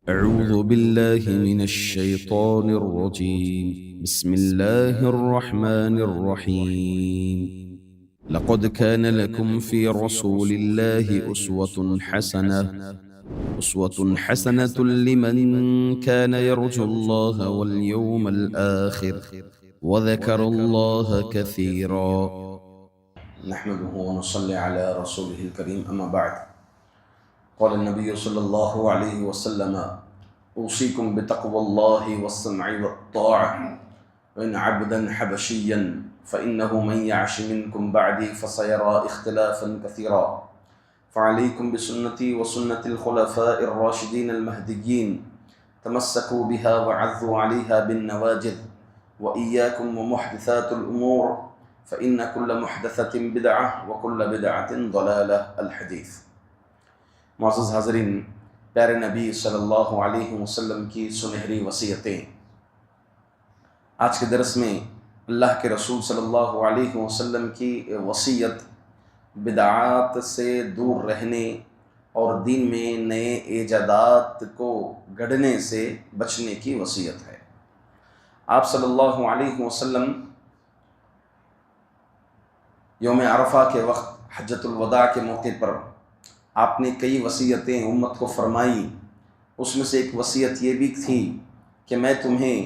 أعوذ بالله من الشيطان الرجيم. بسم الله الرحمن الرحيم. لقد كان لكم في رسول الله أسوة حسنة لمن كان يرجو الله واليوم الآخر وذكر الله كثيرا. نحمده ونصلي على رسوله الكريم أما بعد. قال النبي صلى الله عليه وسلم: أوصيكم بتقوى الله والسمع والطاعة وإن عبدا حبشيا فإنه من يعش منكم بعدي فسيرى اختلافا كثيرا فعليكم بسنتي وسنة الخلفاء الراشدين المهديين تمسكوا بها وعضوا عليها بالنواجذ وإياكم ومحدثات الأمور فإن كل محدثة بدعة وكل بدعة ضلالة. الحدیث. معزز حاضرین، پیارے نبی صلی اللہ علیہ وسلم کی سنہری وصیتیں. آج کے درس میں اللہ کے رسول صلی اللہ علیہ وسلم کی وصیت بدعات سے دور رہنے اور دین میں نئے ایجادات کو گڑھنے سے بچنے کی وصیت ہے. آپ صلی اللہ علیہ وسلم یوم عرفہ کے وقت حجۃ الوداع کے موقع پر آپ نے کئی وصیتیں امت کو فرمائیں. اس میں سے ایک وصیت یہ بھی تھی کہ میں تمہیں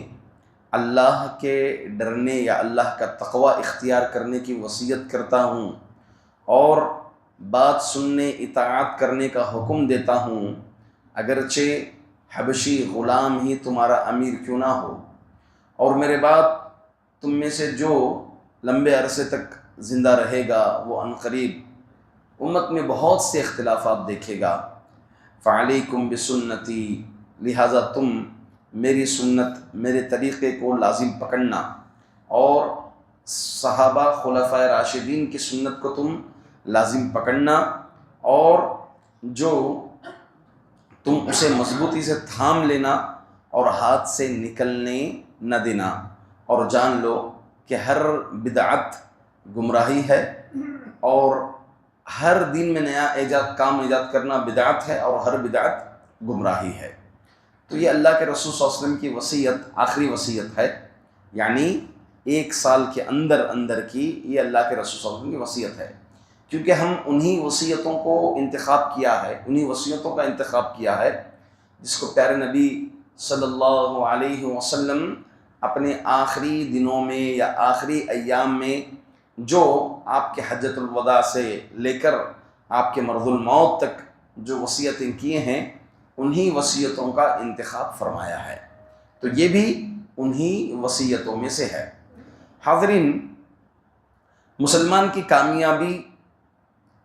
اللہ کے ڈرنے یا اللہ کا تقوی اختیار کرنے کی وصیت کرتا ہوں اور بات سننے اطاعت کرنے کا حکم دیتا ہوں، اگرچہ حبشی غلام ہی تمہارا امیر کیوں نہ ہو. اور میرے بعد تم میں سے جو لمبے عرصے تک زندہ رہے گا وہ عنقریب امت میں بہت سے اختلافات دیکھے گا. فعلیکم بسنتی، لہٰذا تم میری سنت، میرے طریقے کو لازم پکڑنا، اور صحابہ خلفائے راشدین کی سنت کو تم لازم پکڑنا، اور جو تم اسے مضبوطی سے تھام لینا اور ہاتھ سے نکلنے نہ دینا. اور جان لو کہ ہر بدعت گمراہی ہے اور ہر دین میں نیا کام ایجاد کرنا بدعت ہے اور ہر بدعت گمراہی ہے. تو یہ اللہ کے رسول صلی اللہ علیہ وسلم کی وصیت آخری وصیت ہے، یعنی ایک سال کے اندر کی یہ اللہ کے رسول صلی اللہ علیہ وسلم کی وصیت ہے. کیونکہ ہم انہی وصیتوں کو انتخاب کیا ہے، انہی وصیتوں کا انتخاب کیا ہے جس کو پیارے نبی صلی اللہ علیہ وسلم اپنے آخری دنوں میں یا آخری ایام میں، جو آپ کے حجۃ الوداع سے لے کر آپ کے مرض الموت تک جو وصیتیں کیے ہیں، انہی وصیتوں کا انتخاب فرمایا ہے. تو یہ بھی انہی وصیتوں میں سے ہے. حاضرین، مسلمان کی کامیابی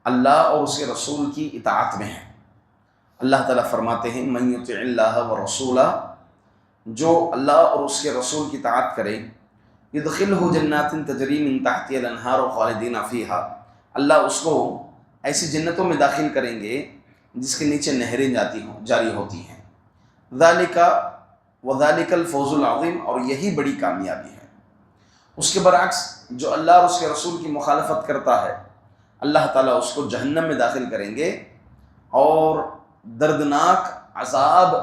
اللہ اور اس کے رسول کی اطاعت میں ہے. اللہ تعالیٰ فرماتے ہیں: من یطع اللہ ورسولہ، جو اللہ اور اس کے رسول کی اطاعت کرے، یدخلہ جنات تجری من تحتها الانہار خالدین فیہا، اللہ اس کو ایسی جنتوں میں داخل کریں گے جس کے نیچے نہریں جاری ہوتی ہیں. ذالک وذالک الفوز العظیم، اور یہی بڑی کامیابی ہے. اس کے برعکس جو اللہ اور اس کے رسول کی مخالفت کرتا ہے، اللہ تعالیٰ اس کو جہنم میں داخل کریں گے اور دردناک عذاب،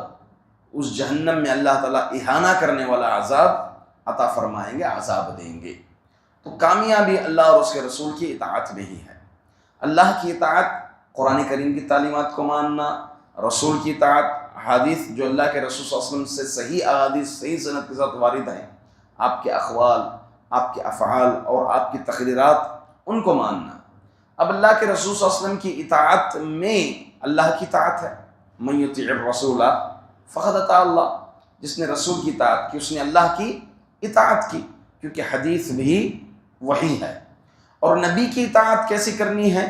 اس جہنم میں اللہ تعالیٰ اہانہ کرنے والا عذاب عطا فرمائیں گے، عذاب دیں گے. تو کامیابی اللہ اور اس کے رسول کی اطاعت میں ہی ہے. اللہ کی اطاعت قرآن کریم کی تعلیمات کو ماننا، رسول کی اطاعت حدیث جو اللہ کے رسول صلی اللہ علیہ وسلم سے صحیح احادیث صحیح سند کے ساتھ وارد ہیں، آپ کے اقوال، آپ کے افعال اور آپ کی تقریرات، ان کو ماننا. اب اللہ کے رسول صلی اللہ علیہ وسلم کی اطاعت میں اللہ کی اطاعت ہے. من یطیع الرسول فقد اطاع اللہ، جس نے رسول کی اطاعت کی اس نے اللہ کی اطاعت کی، کیونکہ حدیث بھی وحی ہے. اور نبی کی اطاعت کیسی کرنی ہے؟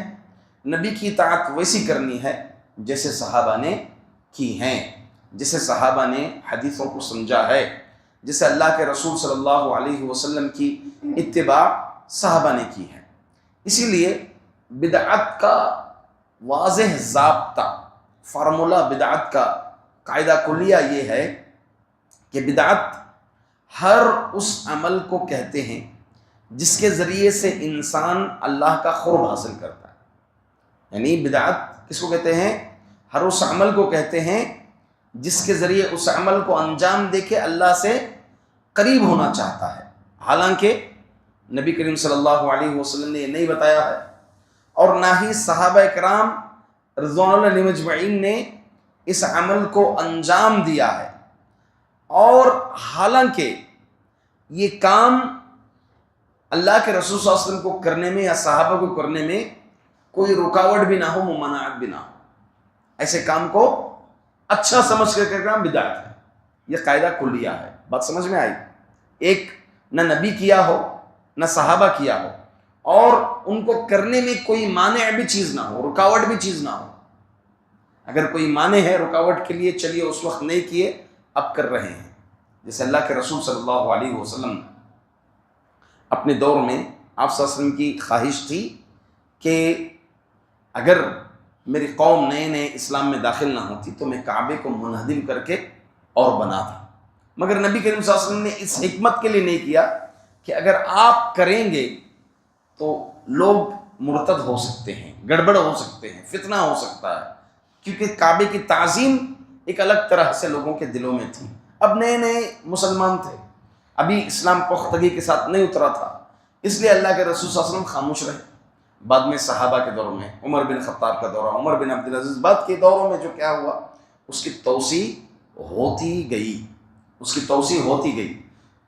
نبی کی اطاعت ویسی کرنی ہے جیسے صحابہ نے کی ہیں، جیسے صحابہ نے حدیثوں کو سمجھا ہے، جیسے اللہ کے رسول صلی اللہ علیہ وسلم کی اتباع صحابہ نے کی ہے. اسی لیے بدعت کا واضح ضابطہ، فارمولہ بدعت کا قاعدہ کلیہ یہ ہے کہ بدعت ہر اس عمل کو کہتے ہیں جس کے ذریعے سے انسان اللہ کا قرب حاصل کرتا ہے. یعنی بدعت کس کو کہتے ہیں؟ ہر اس عمل کو کہتے ہیں جس کے ذریعے اس عمل کو انجام دے کے اللہ سے قریب ہونا چاہتا ہے، حالانکہ نبی کریم صلی اللہ علیہ وسلم نے یہ نہیں بتایا ہے، اور نہ ہی صحابہ کرام رضوان اللہ علیہم اجمعین نے اس عمل کو انجام دیا ہے، اور حالانکہ یہ کام اللہ کے رسول صلی اللہ علیہ وسلم کو کرنے میں یا صحابہ کو کرنے میں کوئی رکاوٹ بھی نہ ہو، ممانعت بھی نہ ہو، ایسے کام کو اچھا سمجھ کر کرنا بدعت ہے۔ یہ قاعدہ کلیہ ہے، بات سمجھ میں آئی؟ ایک نہ نبی کیا ہو نہ صحابہ کیا ہو، اور ان کو کرنے میں کوئی مانع بھی چیز نہ ہو، رکاوٹ بھی چیز نہ ہو۔ اگر کوئی مانع ہے رکاوٹ کے لیے، چلیے اس وقت نہیں کیے، اب کر رہے ہیں۔ جیسے اللہ کے رسول صلی اللہ علیہ وسلم اپنے دور میں آپ صلی اللہ علیہ وسلم کی خواہش تھی کہ اگر میری قوم نئے نئے اسلام میں داخل نہ ہوتی تو میں کعبے کو منہدم کر کے اور بناتا، مگر نبی کریم صلی اللہ علیہ وسلم نے اس حکمت کے لیے نہیں کیا کہ اگر آپ کریں گے تو لوگ مرتد ہو سکتے ہیں، گڑبڑ ہو سکتے ہیں، فتنہ ہو سکتا ہے، کیونکہ کعبے کی تعظیم ایک الگ طرح سے لوگوں کے دلوں میں تھی۔ اب نئے نئے مسلمان تھے، ابھی اسلام پختگی کے ساتھ نہیں اترا تھا، اس لیے اللہ کے رسول صلی اللہ علیہ وسلم خاموش رہے۔ بعد میں صحابہ کے دور میں، عمر بن خطاب کا دورہ، عمر بن عبدالعزیز، بعد کے دوروں میں جو کیا ہوا، اس کی توسیع ہوتی گئی، اس کی توسیع ہوتی گئی۔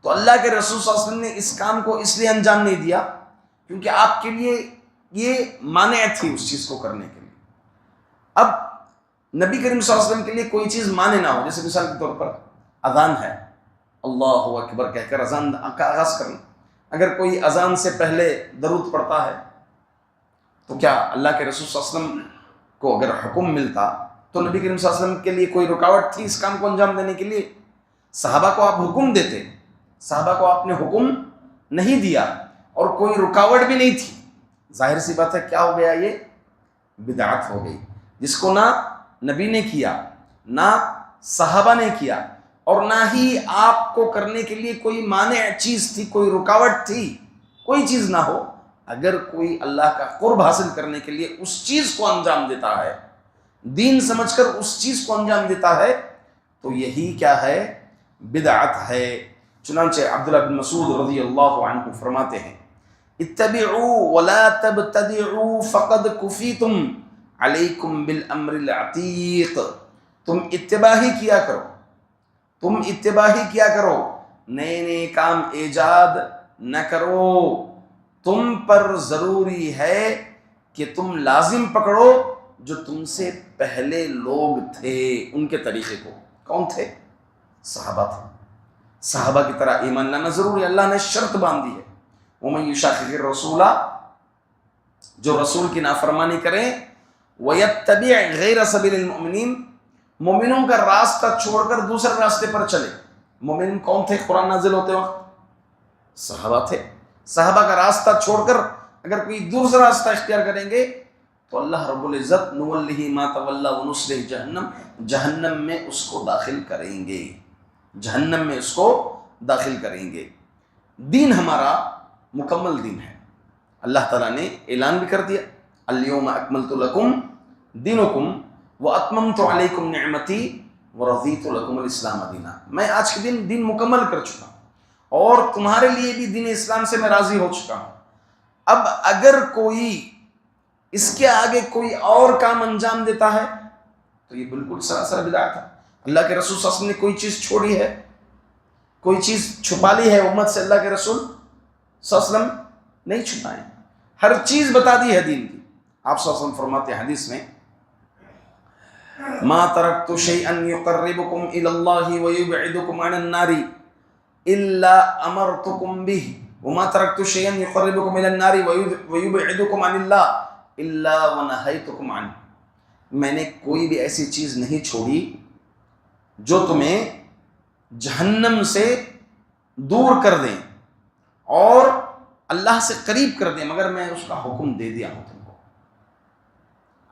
تو اللہ کے رسول صلی اللہ علیہ وسلم نے اس کام کو اس لیے انجام نہیں دیا کیونکہ آپ کے لیے یہ مانع تھی اس چیز کو کرنے کے لیے۔ اب نبی کریم صلی اللہ علیہ وسلم کے لیے کوئی چیز مانع نہ ہو، جیسے مثال کے طور پر اذان ہے، اللہ اکبر کہہ کر اذان کا آغاز کرنا، اگر کوئی اذان سے پہلے درود پڑھتا ہے تو کیا اللہ کے رسول صلی اللہ علیہ وسلم کو اگر حکم ملتا تو نبی کریم صلی اللہ علیہ وسلم کے لیے کوئی رکاوٹ تھی اس کام کو انجام دینے کے لیے؟ صحابہ کو آپ حکم دیتے، صحابہ کو آپ نے حکم نہیں دیا اور کوئی رکاوٹ بھی نہیں تھی، ظاہر سی بات ہے کیا ہو گیا، یہ بدعت ہو گئی، جس کو نہ نبی نے کیا، نہ صحابہ نے کیا، اور نہ ہی آپ کو کرنے کے لیے کوئی مانع چیز تھی، کوئی رکاوٹ تھی، کوئی چیز نہ ہو۔ اگر کوئی اللہ کا قرب حاصل کرنے کے لیے اس چیز کو انجام دیتا ہے، دین سمجھ کر اس چیز کو انجام دیتا ہے، تو یہی کیا ہے، بدعت ہے۔ چنانچہ عبداللہ بن مسعود رضی اللہ عنہ فرماتے ہیں، اتبعوا ولا تبتدعوا فقد کفیتم علیکم بالامر العتیق، تم اتباع ہی کیا کرو، تم اتباع ہی کیا کرو، نئے نئے کام ایجاد نہ کرو، تم پر ضروری ہے کہ تم لازم پکڑو جو تم سے پہلے لوگ تھے، ان کے طریقے کو۔ کون تھے؟ صحابہ تھے۔ صحابہ کی طرح ایمان لانا ضروری ہے، اللہ نے شرط باندھی ہے، وَمَن يُشَاقِقِ الرَّسُولَ، جو رسول کی نافرمانی کرے، وَيَتَّبِعْ غَيْرَ سَبِيلِ الْمُؤْمِنِينَ، مومنوں کا راستہ چھوڑ کر دوسرے راستے پر چلے۔ مومن کون تھے قرآن نازل ہوتے وقت؟ صحابہ تھے۔ صحابہ کا راستہ چھوڑ کر اگر کوئی دوسرا راستہ اختیار کریں گے تو اللہ رب العزت نُوَلِّهِ مَا تَوَلَّى وَنُصْلِهِ جَهَنَّمَ، جہنم میں اس کو داخل کریں گے، جہنم میں اس کو داخل کریں گے۔ دین ہمارا مکمل دین ہے، اللہ تعالیٰ نے اعلان بھی کر دیا، اليوم اکملت لکم دینکم واتممت علیکم نعمتی ورضیت لکم الاسلام دینا، میں آج کے دن دین مکمل کر چکا ہوں اور تمہارے لیے بھی دین اسلام سے میں راضی ہو چکا ہوں۔ اب اگر کوئی اس کے آگے کوئی اور کام انجام دیتا ہے تو یہ بالکل سراسر بدعت ہے۔ اللہ کے رسول صلی اللہ علیہ وسلم نے کوئی چیز چھوڑی ہے، کوئی چیز چھپا لی ہے امت سے، اللہ کے رسول صلی اللہ علیہ وسلم نہیں چھپائے، ہر چیز بتا دی ہے دین کی۔ آپ صلی اللہ علیہ وسلم فرماتے ہیں حدیث میں، ما ترکت شیئا یقربکم الی اللہ ویبعدکم عن النار الا امرتکم به، وما ترکت شیئا یقربکم الی النار ویبعدکم عن اللہ الا ونہیتکم عنہ، میں نے کوئی بھی ایسی چیز نہیں چھوڑی جو تمہیں جہنم سے دور کر دیں اور اللہ سے قریب کر دیں، مگر میں اس کا حکم دے دیا ہوں تم کو،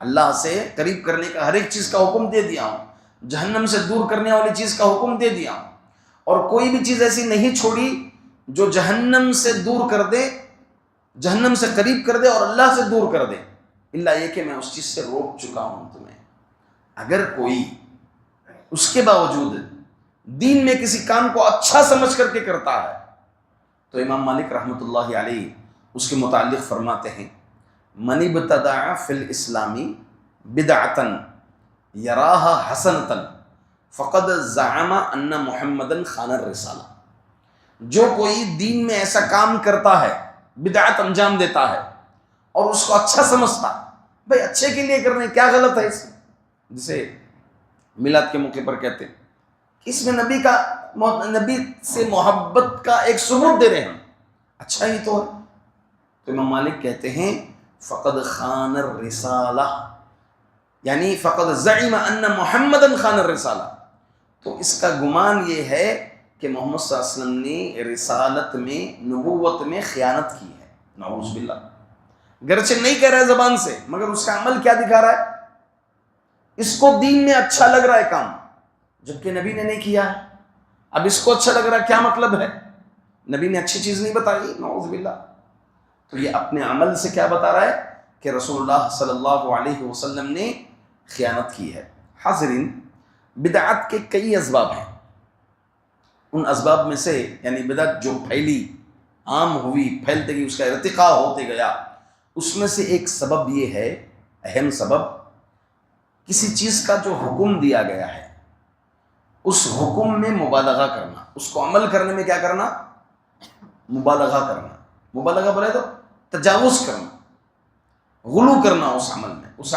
اللہ سے قریب کرنے کا ہر ایک چیز کا حکم دے دیا ہوں، جہنم سے دور کرنے والی چیز کا حکم دے دیا ہوں، اور کوئی بھی چیز ایسی نہیں چھوڑی جو جہنم سے دور کر دے، جہنم سے قریب کر دے اور اللہ سے دور کر دے، اللہ یہ کہ میں اس چیز سے روک چکا ہوں تمہیں۔ اگر کوئی اس کے باوجود دین میں کسی کام کو اچھا سمجھ کر کے کرتا ہے، تو امام مالک رحمۃ اللہ علیہ اس کے متعلق فرماتے ہیں من ابتدع فی الاسلام بدعتا یراها حسنتا فقد زعم ان محمدا خان الرسالہ، جو کوئی دین میں ایسا کام کرتا ہے، بدعت انجام دیتا ہے اور اس کو اچھا سمجھتا، بھائی اچھے کے لیے کرنے کیا غلط ہے اس میں، جسے میلاد کے موقع پر کہتے ہیں کہ اس میں نبی سے محبت کا ایک ثبوت دے رہے ہیں، اچھا ہی تو ہے۔ تو امام مالک کہتے ہیں فقد خان الرسالہ، یعنی فقد زعم ان محمدا خان الرسالہ، تو اس کا گمان یہ ہے کہ محمد صلی اللہ علیہ وسلم نے رسالت میں، نبوت میں خیانت کی ہے، نعوذ باللہ، گرچہ نہیں کہہ رہا ہے زبان سے، مگر اس کا عمل کیا دکھا رہا ہے، اس کو دین میں اچھا لگ رہا ہے کام، جبکہ نبی نے نہیں کیا ہے، اب اس کو اچھا لگ رہا ہے، کیا مطلب ہے، نبی نے اچھی چیز نہیں بتائی، نعوذ باللہ۔ تو یہ اپنے عمل سے کیا بتا رہا ہے کہ رسول اللہ صلی اللہ علیہ وسلم نے خیانت کی ہے۔ حاضرین، بدعت کے کئی اسباب ہیں، ان اسباب میں سے یعنی بدعت جو پھیلی، عام ہوئی، پھیلتے گئی، اس کا ارتقاء ہوتے گیا، اس میں سے ایک سبب یہ ہے، اہم سبب، کسی چیز کا جو حکم دیا گیا ہے اس حکم میں مبالغہ کرنا، اس کو عمل کرنے میں کیا کرنا، مبالغہ کرنا، مبالغہ بولے تو تجاوز کرنا، غلو کرنا اس عمل میں، اس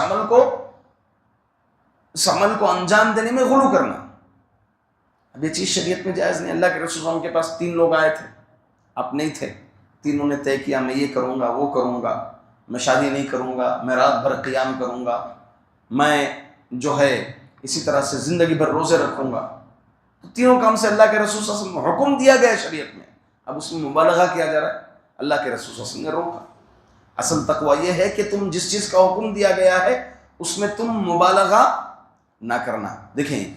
عمل کو انجام دینے میں غلو کرنا۔ اب یہ چیز شریعت میں جائز نہیں۔ اللہ کے رسول صلی اللہ علیہ وسلم کے پاس 3 لوگ آئے تھے، آپ نہیں تھے، تینوں نے طے کیا میں یہ کروں گا، وہ کروں گا، میں شادی نہیں کروں گا، میں رات بھر قیام کروں گا، میں جو ہے اسی طرح سے زندگی بھر روزے رکھوں گا۔ تو تینوں کام سے اللہ کے رسول صلی اللہ علیہ وسلم حکم دیا گیا ہے شریعت میں، اب اس میں مبالغہ کیا جا رہا ہے، اللہ کے رسول صلی اللہ علیہ وسلم نے روکا۔ اصل تقویٰ یہ ہے کہ تم جس چیز کا حکم دیا گیا ہے اس میں تم مبالغہ نہ کرنا۔ دیکھیں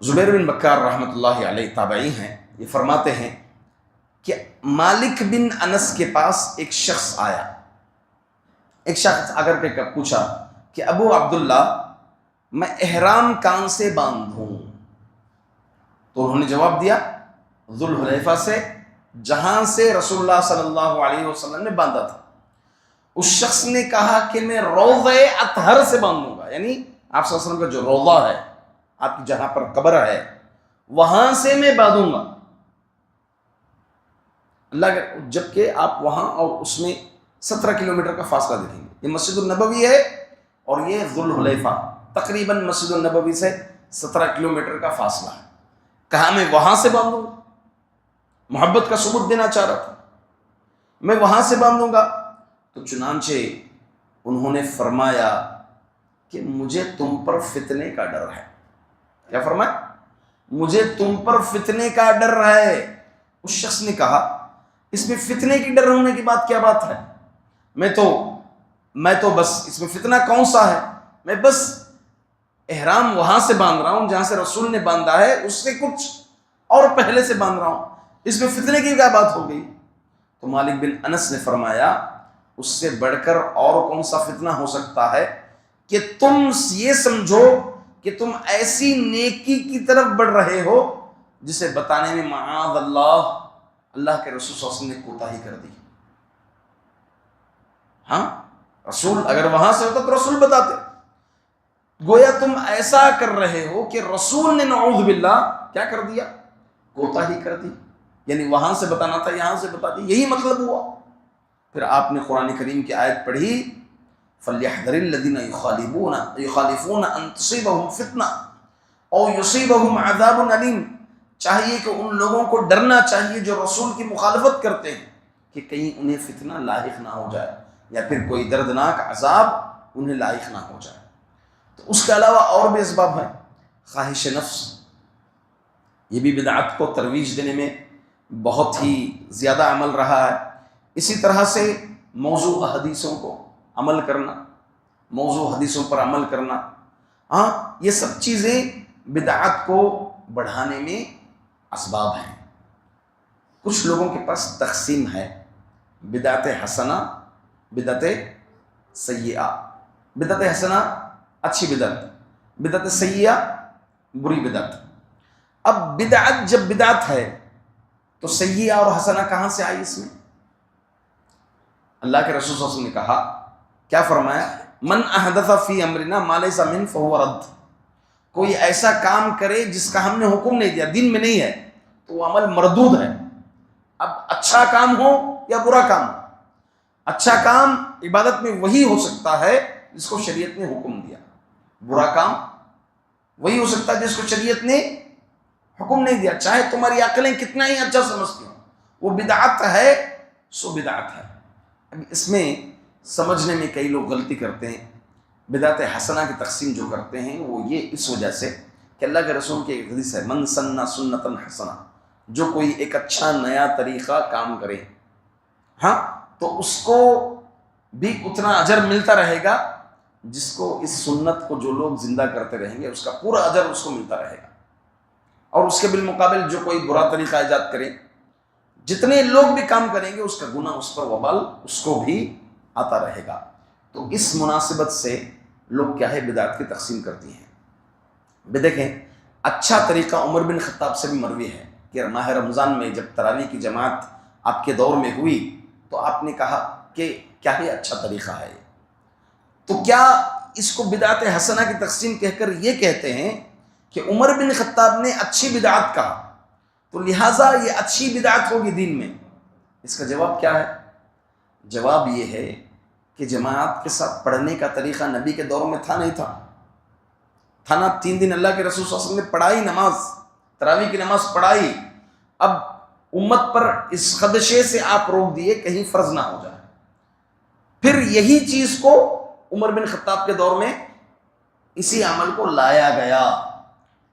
زبیر بن بکار رحمۃ اللہ علیہ تابعی ہیں، یہ فرماتے ہیں کہ مالک بن انس کے پاس ایک شخص آیا، ایک شخص آ کر کے پوچھا کہ ابو عبداللہ میں احرام کہاں سے باندھوں؟ تو انہوں نے جواب دیا ذوالحلیفہ سے، جہاں سے رسول اللہ صلی اللہ علیہ وسلم نے باندھا تھا۔ اس شخص نے کہا کہ میں روضہ اطہر سے باندھوں گا، یعنی آپ صلی اللہ علیہ وسلم کا جو روضہ ہے، آپ کی جہاں پر قبر ہے، وہاں سے میں باندھوں گا۔ اللہ کے جبکہ آپ وہاں اور اس میں 17 کلومیٹر کا فاصلہ دیکھیں گے، یہ مسجد النبوی ہے اور یہ ذوالحلیفہ، تقریباً مسجد النبوی سے 17 کلومیٹر کا فاصلہ ہے۔ کہا میں وہاں سے باندھوں گا، محبت کا ثبوت دینا چاہ رہا تھا، میں وہاں سے باندھوں گا۔ تو چنانچہ انہوں نے فرمایا کہ مجھے تم پر فتنے کا ڈر ہے۔ کیا فرمایا؟ مجھے تم پر فتنے کا ڈر ہے۔ اس شخص نے کہا اس میں فتنے کی ڈر ہونے کی بات کیا بات ہے، میں تو بس اس میں فتنہ کون سا ہے، میں بس احرام وہاں سے باندھ رہا ہوں جہاں سے رسول نے باندھا ہے، اس سے کچھ اور پہلے سے باندھ رہا ہوں، اس میں فتنے کی کیا بات ہو گئی؟ تو مالک بن انس نے فرمایا اس سے بڑھ کر اور کون سا فتنہ ہو سکتا ہے کہ تم یہ سمجھو کہ تم ایسی نیکی کی طرف بڑھ رہے ہو جسے بتانے میں معاذ اللہ کے رسول صلی اللہ علیہ وسلم نے کوتاہی کر دی۔ ہاں، رسول اگر وہاں سے ہوتا تو رسول بتاتے، گویا تم ایسا کر رہے ہو کہ رسول نے نعوذ باللہ کیا کر دیا، کوتاہی کر دی، یعنی وہاں سے بتانا تھا یہاں سے بتا دی، یہی مطلب ہوا۔ پھر آپ نے قرآن کریم کی آیت پڑھی فَلْيَحْذَرِ الَّذِينَ يُخَالِفُونَ أَن تُصِيبَهُمْ فِتْنَةٌ أَوْ يُصِيبَهُمْ عَذَابٌ أَلِيمٌ، چاہیے کہ ان لوگوں کو ڈرنا چاہیے جو رسول کی مخالفت کرتے ہیں کہ کہیں انہیں فتنہ لاحق نہ ہو جائے یا پھر کوئی دردناک عذاب انہیں لاحق نہ ہو جائے۔ تو اس کے علاوہ اور بھی اسباب ہیں، خواہش نفس، یہ بھی بدعت کو ترویج دینے میں بہت ہی زیادہ عمل رہا ہے۔ اسی طرح سے موضوع حدیثوں کو عمل کرنا، موضوع حدیثوں پر عمل کرنا، ہاں یہ سب چیزیں بدعت کو بڑھانے میں اسباب ہیں۔ کچھ لوگوں کے پاس تقسیم ہے، بدعت حسنہ، بدعت سیئہ۔ بدعت حسنہ اچھی بدعت، بدعت سیئہ بری بدعت. اب بدعت جب بدعت ہے تو سیئہ اور حسنہ کہاں سے آئی اس میں؟ اللہ کے رسول صلی اللہ علیہ وسلم نے کہا، کیا فرمایا؟ من احدث فی امرنا ما لیس منہ فہو رد. کوئی ایسا کام کرے جس کا ہم نے حکم نہیں دیا، دین میں نہیں ہے، تو وہ عمل مردود ہے. اب اچھا کام ہو یا برا کام ہو، اچھا کام عبادت میں وہی ہو سکتا ہے جس کو شریعت نے حکم دیا، برا کام وہی ہو سکتا ہے جس کو شریعت نے حکم نہیں دیا، چاہے تمہاری عقلیں کتنا ہی اچھا سمجھتی ہوں. وہ بدعت ہے سو بدعت ہے. اب اس میں سمجھنے میں کئی لوگ غلطی کرتے ہیں. بدعت حسنہ کی تقسیم جو کرتے ہیں وہ یہ اس وجہ سے کہ اللہ کے رسول کے ایک حدیث ہے، من سن سنتا حسنہ، جو کوئی ایک اچھا نیا طریقہ کام کرے، ہاں، تو اس کو بھی اتنا اجر ملتا رہے گا جس کو اس سنت کو جو لوگ زندہ کرتے رہیں گے اس کا پورا اجر اس کو ملتا رہے گا. اور اس کے بالمقابل جو کوئی برا طریقہ ایجاد کرے، جتنے لوگ بھی کام کریں گے اس کا گناہ، اس پر وبال اس کو بھی آتا رہے گا. تو اس مناسبت سے لوگ کیا ہے بدعت کی تقسیم کرتی ہیں. دیکھیں، اچھا طریقہ عمر بن خطاب سے بھی مروی ہے کہ ماہ رمضان میں جب تراویح کی جماعت آپ کے دور میں ہوئی تو آپ نے کہا کہ کیا ہی اچھا طریقہ ہے. تو کیا اس کو بدعت حسنہ کی تقسیم کہہ کر یہ کہتے ہیں کہ عمر بن خطاب نے اچھی بدعت کہا تو لہٰذا یہ اچھی بدعت ہوگی دین میں؟ اس کا جواب کیا ہے؟ جواب یہ ہے کہ جماعت کے ساتھ پڑھنے کا طریقہ نبی کے دور میں نہیں تھا نا. 3 دن اللہ کے رسول صلی اللہ علیہ وسلم نے پڑھائی نماز، تراویح کی نماز پڑھائی. اب امت پر اس خدشے سے آپ روک دیے کہیں فرض نہ ہو جائے. پھر یہی چیز کو عمر بن خطاب کے دور میں اسی عمل کو لایا گیا.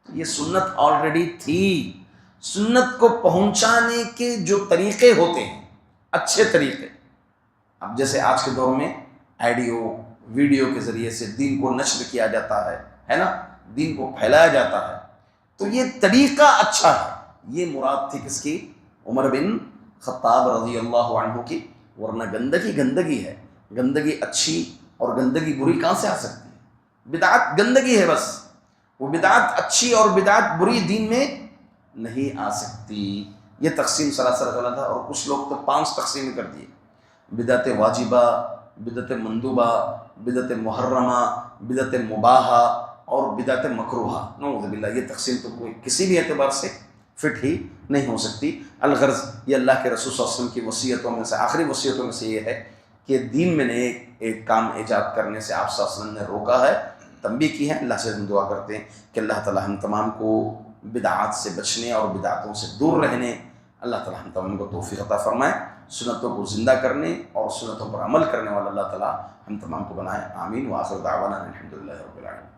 یہ سنت آلریڈی تھی. سنت کو پہنچانے کے جو طریقے ہوتے ہیں، اچھے طریقے، اب جیسے آج کے دور میں آڈیو ویڈیو کے ذریعے سے دین کو نشر کیا جاتا ہے نا، دین کو پھیلایا جاتا ہے، تو یہ طریقہ اچھا ہے. یہ مراد تھی کس کی؟ عمر بن خطاب رضی اللہ عنہ کی. ورنہ گندگی ہے. گندگی اچھی اور گندگی بری کہاں سے آ سکتی ہے؟ بدعت گندگی ہے بس. وہ بدعت اچھی اور بدعت بری دین میں نہیں آ سکتی. یہ تقسیم سراسر غلط ہے. اور کچھ لوگ تو 5 تقسیم کر دیے: بدعت واجبہ، بدعت مندوبہ، بدعت محرمہ، بدعت مباحہ اور بدعت مکروہہ. نعوذ باللہ. یہ تقسیم تو کوئی کسی بھی اعتبار سے فٹ ہی نہیں ہو سکتی. الغرض یہ اللہ کے رسول صلی اللہ علیہ وسلم کی وصیتوں میں سے، آخری وصیتوں میں سے یہ ہے کہ دین میں نئے ایک کام ایجاد کرنے سے آپ صلی اللہ علیہ وسلم نے روکا ہے، تنبیہ کی ہے. اللہ سے ہم دعا کرتے ہیں کہ اللہ تعالی ہم تمام کو بدعات سے بچنے اور بدعاتوں سے دور رہنے، اللہ تعالی ہم تمام کو توفیق عطا فرمائے. سنتوں کو زندہ کرنے اور سنتوں پر عمل کرنے والا اللہ تعالی ہم تمام کو بنائے. آمین. وآخر دعوانا الحمدللہ رب العالمین.